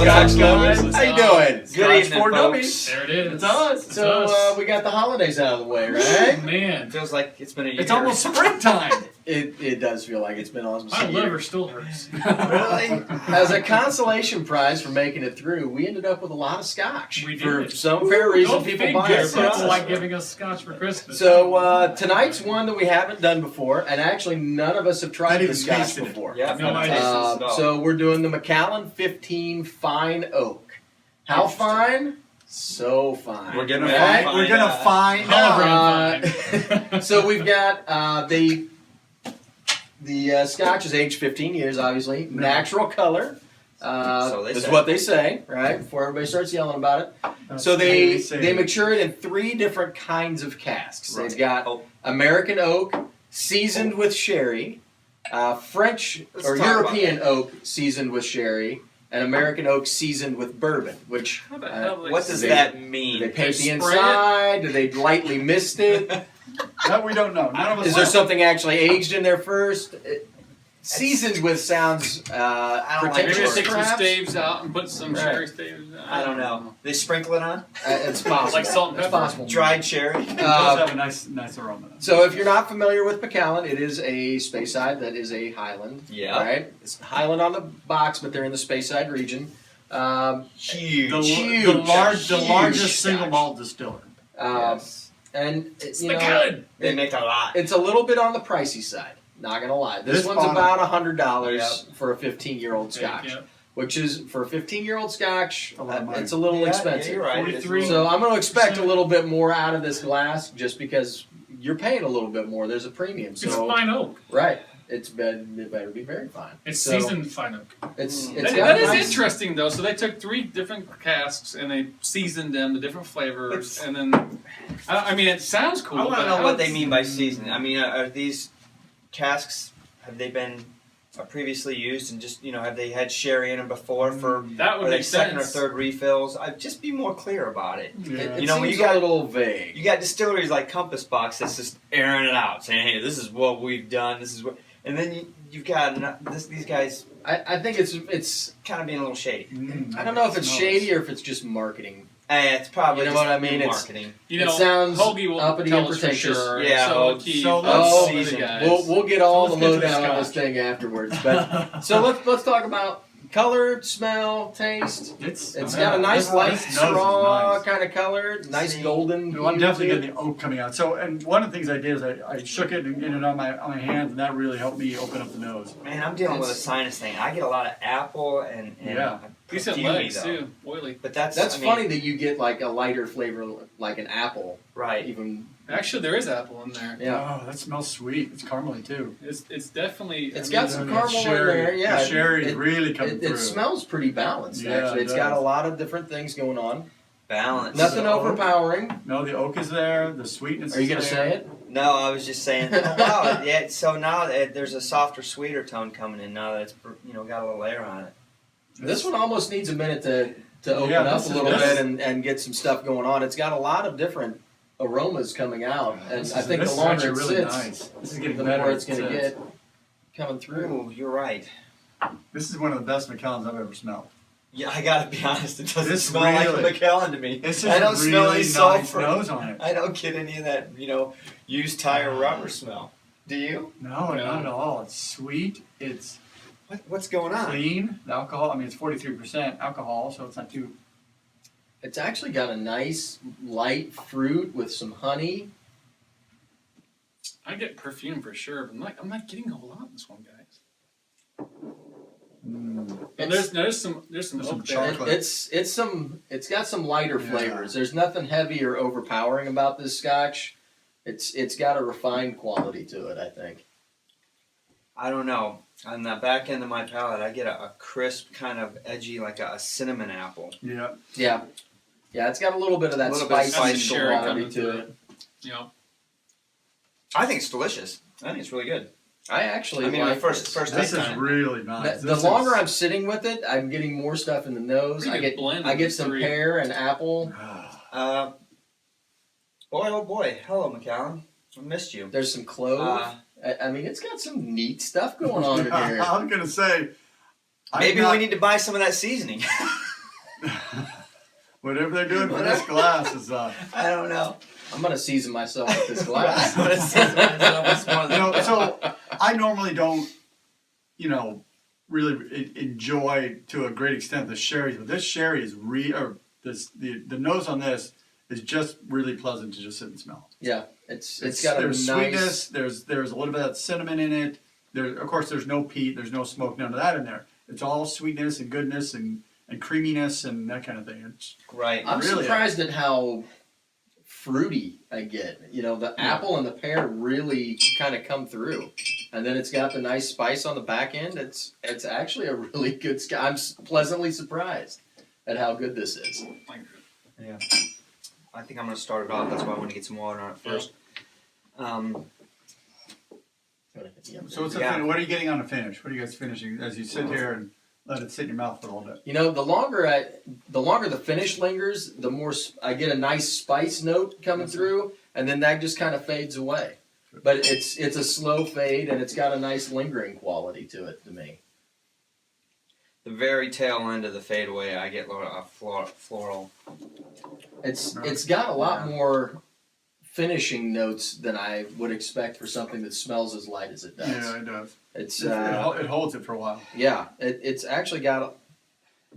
Scotch Dummies. How you doing? Good evening, folks. Dummies. There it is. It's us. So we got the holidays out of the way, right? Man, it feels like it's been a year. It's almost springtime. It does feel like it's been almost My a year. liver still hurts. Really? As a consolation prize for making it through, we ended up with a lot of scotch. We For did. some fair reason, Go people figure. buy it. People like giving us scotch for Christmas. So tonight's one that we haven't done before, and actually none of us have tried Not the even scotch tasted it. before. Yeah, No idea. So we're doing the Macallan Fine Oak. How fine? So fine. We're gonna Right? find We're gonna find out. Hologram fine. So we've got the scotch is aged 15 years, obviously. Natural color So they is say. what they say, right? Before everybody starts yelling about it. That's So what they say. mature it in 3 different kinds of casks. Right. They've got Oh. American oak seasoned with sherry, French Let's or talk about European oak seasoned with sherry, and American oak seasoned with bourbon. Which How the hell do they What does say that do mean? they paint the Spray it? inside? Do they lightly mist it? That we don't know. None of us Is there know. something actually aged in there first? Seasoned with sounds I don't like Maybe pretentious, they take some perhaps? staves out and put some Right. cherry staves. I don't know. They sprinkle it on It's possible. Like salt and It's pepper? possible. dried cherry. It does have a nice aroma. So if you're not familiar with Macallan, it is a Speyside that is a Highland. Yeah. Right? It's Highland on the box, but they're in the Speyside region. Huge. Huge. The Huge largest single scotch. malt distiller. Yes. And It's you know, Macallan. They make a lot. it's a little bit on the pricey side. Not gonna lie. This This one's bottle- about $100 Yep. for a 15-year-old Scotch, Yep. which is for a 15-year-old Scotch. A lot of money. It's a little expensive. Yeah, you're right. 43. So I'm going to expect a little bit more out of this glass, just because you're paying a little bit more. There's a premium. It's So fine oak. right, it better be very fine. It's So seasoned fine oak. It's Mm. it's That, got that a is nice- interesting though. So they took 3 different casks and they seasoned them, the different flavors, It's- and then I mean it sounds cool. I want but to know how what they it's- mean by seasoning. I mean, are these casks, have they been previously used and just, have they had sherry in them before for That are would they make second or sense. third refills? I'd just be more clear about it. It, Yeah. it You know, when seems you got- a little vague. You got distilleries like Compass Box that's just airing it out, saying, "Hey, this is what we've done. This is what," and then you've got these guys I think it's kind of being a little shady. I don't know if it's Smells. shady or if it's just marketing. It's probably You know just what I mean? new It's- marketing. You It know, sounds Hoagie will uppity tell and us for pretentious. sure. Yeah, So Keith, so all let's- of the guys. We'll get all So the let's get to lowdown the on this Scotch. thing afterwards. But so let's talk about color, smell, taste. It's got a nice light this nose is straw nice. kind of color, nice See. golden. No, I'm hue definitely to getting the oak coming out. So, and one of the things I did is I shook it and get it on my hands, and that really helped me open up the nose. Man, I'm dealing with a It's- sinus thing. I get a lot of apple and Yeah. Decent fumy, legs though. too, oily. But that's That's I mean, funny that you get like a lighter flavor, like an apple, right? even. Actually, there is apple in there. Yeah, Oh, that smells sweet. It's caramely too. It's definitely. it's I got mean, some the caramel in sherry- there. Yeah, the sherry it, really coming it through. smells pretty balanced. Yeah, Actually, it it's got a does. lot of different things going on. Balance. Nothing So- overpowering. No, the oak is there. The sweetness. Are you is gonna there. say it? No, I was just saying. Oh, wow. Yeah. So now there's a softer, sweeter tone coming in. Now that it's got a little layer on it. This one almost needs a minute to open Yeah, up this a is- little this- bit and get some stuff going on. It's got a lot of different aromas coming out, and This I is- think this the is longer actually it really sits, nice. This is getting the better. more it's as going it to sits. get coming through. Ooh, you're right. This is one of the best Macallans I've ever smelled. Yeah, I gotta be honest. It doesn't This smell like a really- Macallan to me. This is I don't really smell any nice sulfur. nose on it. I don't get any of that, used tire rubber smell. Do you? No, not at all. It's sweet. It's What's going on? clean. The alcohol. I mean, it's 43% alcohol, so it's not too. It's actually got a nice light fruit with some honey. I get perfume for sure, but I'm not getting a whole lot in this one, guys. And there's some There's some oak there. chocolate. It's got some lighter Yeah. flavors. There's nothing heavy or overpowering about this Scotch. It's got a refined quality to it, I think. I don't know. On the back end of my palate, I get a crisp, kind of edgy, like a cinnamon apple. Yeah. Yeah, it's got a little bit of that A little bit of spice spice and sherry quality coming to through it. You know, I think it's delicious. I think it's really good. I actually I mean, like my first this. This taste is on it. really nice. The longer I'm sitting with it, I'm getting more stuff in the nose. Pretty good blend I of get the some three. pear and apple. Boy, oh boy. Hello, Macallan. I missed you. There's some clove. Uh, I mean, it's got some neat stuff going on in here. I'm gonna say. Maybe we need to buy some of that seasoning. Whatever they're doing for this glass is, I don't know. I'm gonna season myself with this glass. I'm gonna season myself with some of you know, the- so I normally don't, really enjoy to a great extent the sherries, but this sherry is the nose on this is just really pleasant to just sit and smell. Yeah, it's got a there's nice sweetness. There's a little bit of cinnamon in it. Of course, there's no peat. There's no smoke. None of that in there. It's all sweetness and goodness and creaminess and that kind of thing. It's Right. I'm really surprised at how fruity I get. You know, the apple and the pear really kind of come through, and then it's got the nice spice on the back end. It's actually a really good. I'm pleasantly surprised at how good this is. Yeah. I think I'm gonna start it off. That's why I want to get some water on it first. So Yeah. what are you getting on the finish? What are you guys finishing as you sit here and let it sit in your mouth for a little bit? You know, the longer the finish lingers, the more I get a nice spice note coming through, and then that just kind of fades away. But it's a slow fade, and it's got a nice lingering quality to it to me. The very tail end of the fadeaway, I get a floral. It's got a lot more finishing notes than I would expect for something that smells as light as it does. Yeah, it does. It's It holds it for a while. yeah, it's actually got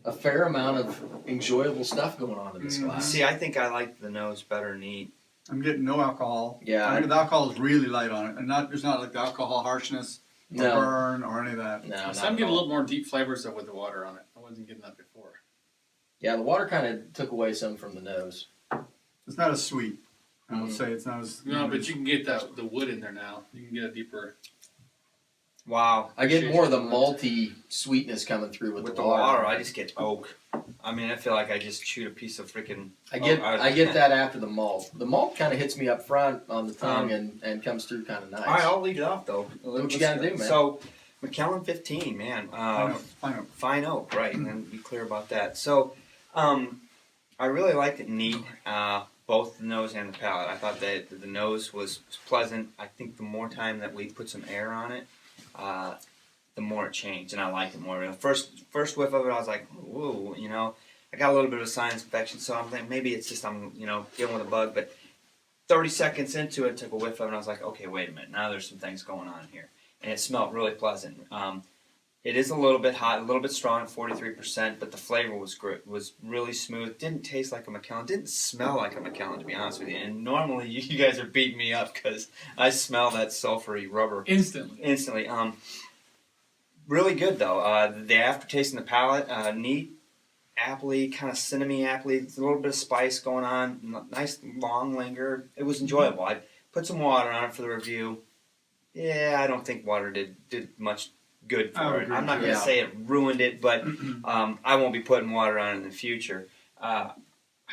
a fair amount of enjoyable stuff going on in this glass. See, I think I like the nose better neat. I'm getting no alcohol. Yeah. I mean, the alcohol is really light on it, and there's not like the alcohol harshness, or No. burn, or any of that. No, not So I'm at getting a all. little more deep flavors though with the water on it. I wasn't getting that before. Yeah, the water kind of took away some from the nose. It's not as sweet. I would say it's not as. No, but you can get the wood in there now. You can get a deeper. Wow. I get more of the malty sweetness coming through with With the the water. water, I just get oak. I mean, I feel like I just chewed a piece of freaking. I get oak. that after the malt. The malt kind of hits me up front on the tongue and comes through kind of nice. All right, I'll lead it off though. What you gotta do, man? So, Macallan 15, man. Fine Oak, right? And be clear about that. So, I really liked it neat. Both the nose and the palate. I thought that the nose was pleasant. I think the more time that we put some air on it, the more it changed, and I liked it more. First whiff of it, I was like, "Whoa," I got a little bit of a sinus infection, so I'm thinking maybe it's just I'm, dealing with a bug. But 30 seconds into it, took a whiff of it, and I was like, "Okay, wait a minute. Now there's some things going on here," and it smelled really pleasant. It is a little bit hot, a little bit strong, 43%, but the flavor was great, was really smooth. Didn't taste like a Macallan, didn't smell like a Macallan, to be honest with you. And normally you guys are beating me up because I smell that sulfury rubber Instantly. Really good though. The aftertaste in the palate, neat, appley, kind of cinnamony appley, a little bit of spice going on, nice long linger. It was enjoyable. I put some water on it for the review. Yeah, I don't think water did much good for it. I'm not going to say it ruined it, but I won't be putting water on it in the future. I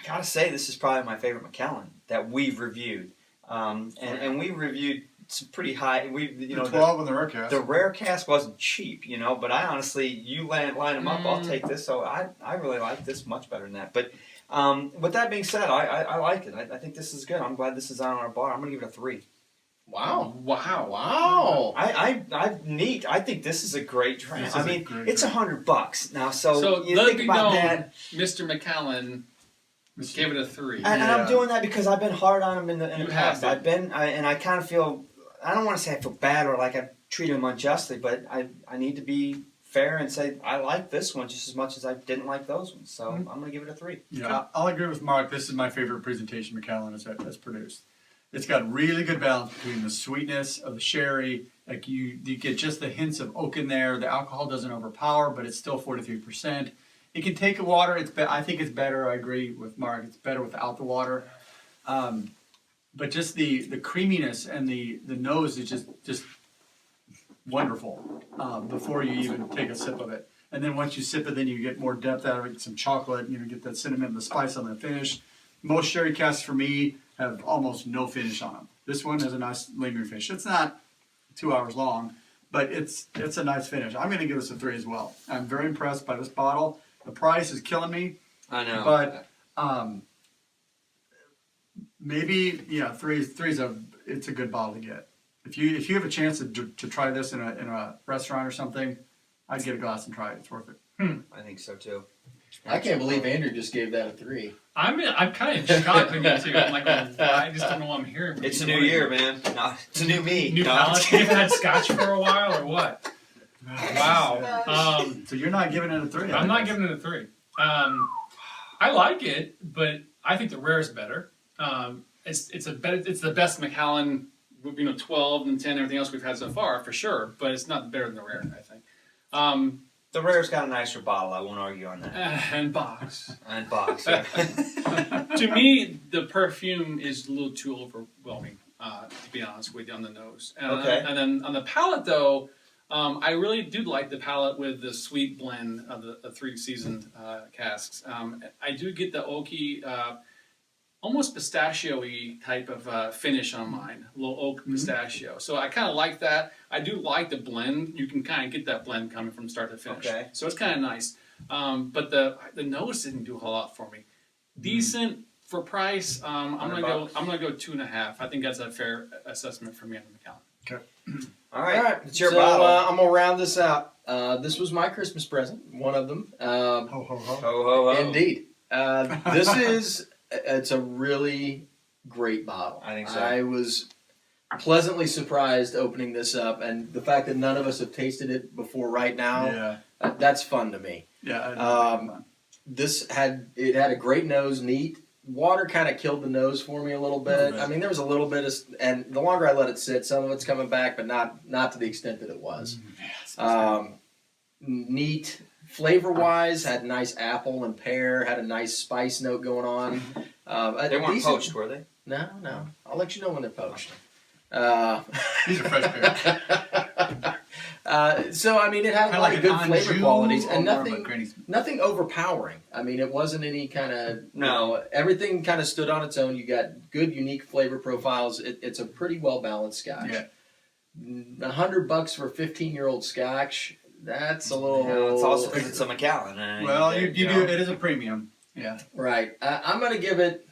gotta say, this is probably my favorite Macallan that we've reviewed, and we reviewed some pretty high. The 12 on the rare cast. The rare cast wasn't cheap, but I honestly, you line them up, I'll take this. So I really like this much better than that. But with that being said, I like it. I think this is good. I'm glad this is on our bar. I'm gonna give it a 3. Wow. Wow. I neat. I think this is a great drink. I mean, it's drink. $100 now. So you let think it be about known, that. Mr. Macallan gave it a 3. And I'm doing that because I've been hard on him in the You past. have been. And I kind of feel, I don't want to say I feel bad or like I treated him unjustly, but I need to be fair and say I like this one just as much as I didn't like those ones. So I'm going to give it a 3. Yeah, I'll agree with Mark. This is my favorite presentation Macallan has produced. It's got really good balance between the sweetness of the sherry. Like you get just the hints of oak in there. The alcohol doesn't overpower, but it's still 43%. It can take a water. I think it's better. I agree with Mark. It's better without the water. But just the creaminess and the nose is just wonderful before you even take a sip of it. And then once you sip it, then you get more depth out of it. Some chocolate. Get that cinnamon, the spice on the finish. Most sherry casks for me have almost no finish on them. This one has a nice lingering finish. It's not 2 hours long, but it's a nice finish. I'm going to give this a 3 as well. I'm very impressed by this bottle. The price is killing me. I know. But maybe 3 is it's a good bottle to get. If you have a chance to try this in a restaurant or something, I'd get a glass and try it. It's worth it. I think so too. I can't believe Andrew just gave that a 3. I'm kind of shocked with me too. I'm like, I just don't know what I'm hearing. From It's a you. new year, man. No, it's a new me. New No, palate. You've had Scotch for a while, or what? Wow. So you're not giving it a 3? I'm not giving it a 3. I like it, but I think the rare is better. It's the best Macallan, 12 and 10, everything else we've had so far for sure. But it's not better than the rare, I think. the rare's got a nicer bottle. I won't argue on that. And box. And box. Yeah. To me, the perfume is a little too overwhelming. To be honest with you, on the nose. Okay. And then on the palate, though. I really do like the palate with the sweet blend of the 3 seasoned casks. I do get the oaky, almost pistachio-y type of finish on mine, a little oak pistachio. So I kind of like that. I do like the blend. You can kind of get that blend coming from start to finish. Okay. So it's kind of nice. But the nose didn't do a whole lot for me. Decent for price. I'm gonna go 2.5. I think that's a fair assessment for me on the Macallan. Okay. All right. It's your so, bottle. I'm gonna round this out. This was my Christmas present. One of them. Ho, ho, ho. Ho, ho, ho. Indeed. This is. It's a really great bottle. I think so. I was pleasantly surprised opening this up, and the fact that none of us have tasted it before right now. Yeah. That's fun to me. Yeah. This had a great nose, neat. Water kind of killed the nose for me a little bit. I mean, there was a little bit of, and the longer I let it sit, some of it's coming back, but not to the extent that it was. Neat flavor-wise, had nice apple and pear, had a nice spice note going on. They weren't poached, were they? No. I'll let you know when they're poached. These are fresh pears. So I mean, it had a lot of good flavor qualities and nothing. nothing overpowering. I mean, it wasn't any kind of No. Everything kind of stood on its own. You got good, unique flavor profiles. It's a pretty well balanced Scotch. Yeah. $100 for a 15-year-old Scotch. That's a little. Yeah, it's also because it's a Macallan. Well, you do. It is a premium. Yeah. Right. I'm gonna give it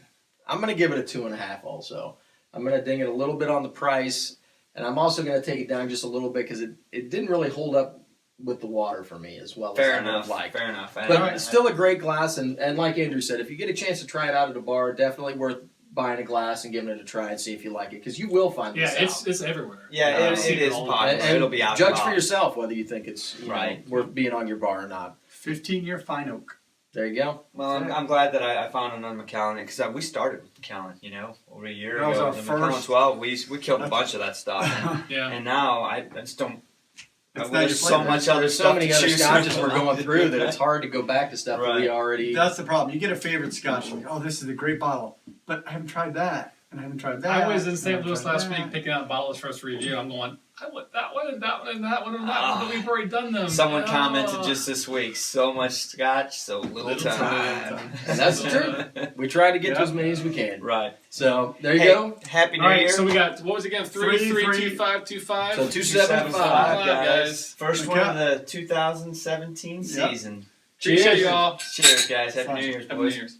a 2.5. Also, I'm gonna ding it a little bit on the price. And I'm also going to take it down just a little bit because it didn't really hold up with the water for me as well as I would have liked. Fair enough. But it's still a great glass, and like Andrew said, if you get a chance to try it out at a bar, definitely worth buying a glass and giving it a try and see if you like it, because you will find this out. It's everywhere. Yeah, it is popular. And It'll be out. judge for yourself whether you think it's Right. worth being on your bar or not. 15-year Fine Oak. There you go. Well, I'm glad that I found another Macallan because we started with Macallan, over a year That was ago. our The first- Macallan 12, we killed a bunch of that stuff, Yeah. and now I just don't. It's not There's your so flavor. much other There's stuff so many to other choose scotches from. we're going through that it's hard to go back to stuff that we Right. already. That's the problem. You get a favorite Scotch, and you're like, oh, this is a great bottle, but I haven't tried that, and I haven't tried that. I was in St. and I Louis haven't last tried week picking out bottles for us to review. I'm going, I want that one and that one and that one and that one, but we've already done them. Someone Oh. commented just this week, so much Scotch, so little time. And that's true. We try to get to as many as we can. Right. So there you Hey, go. Happy New All right, Year. so we got, what was it again? 3, 3, 2, 3, 5, 2, 5. So 275. guys. First one Okay. of the 2017 season. Appreciate you all. Cheers, guys. Happy New Year's, Happy New boys. Year's.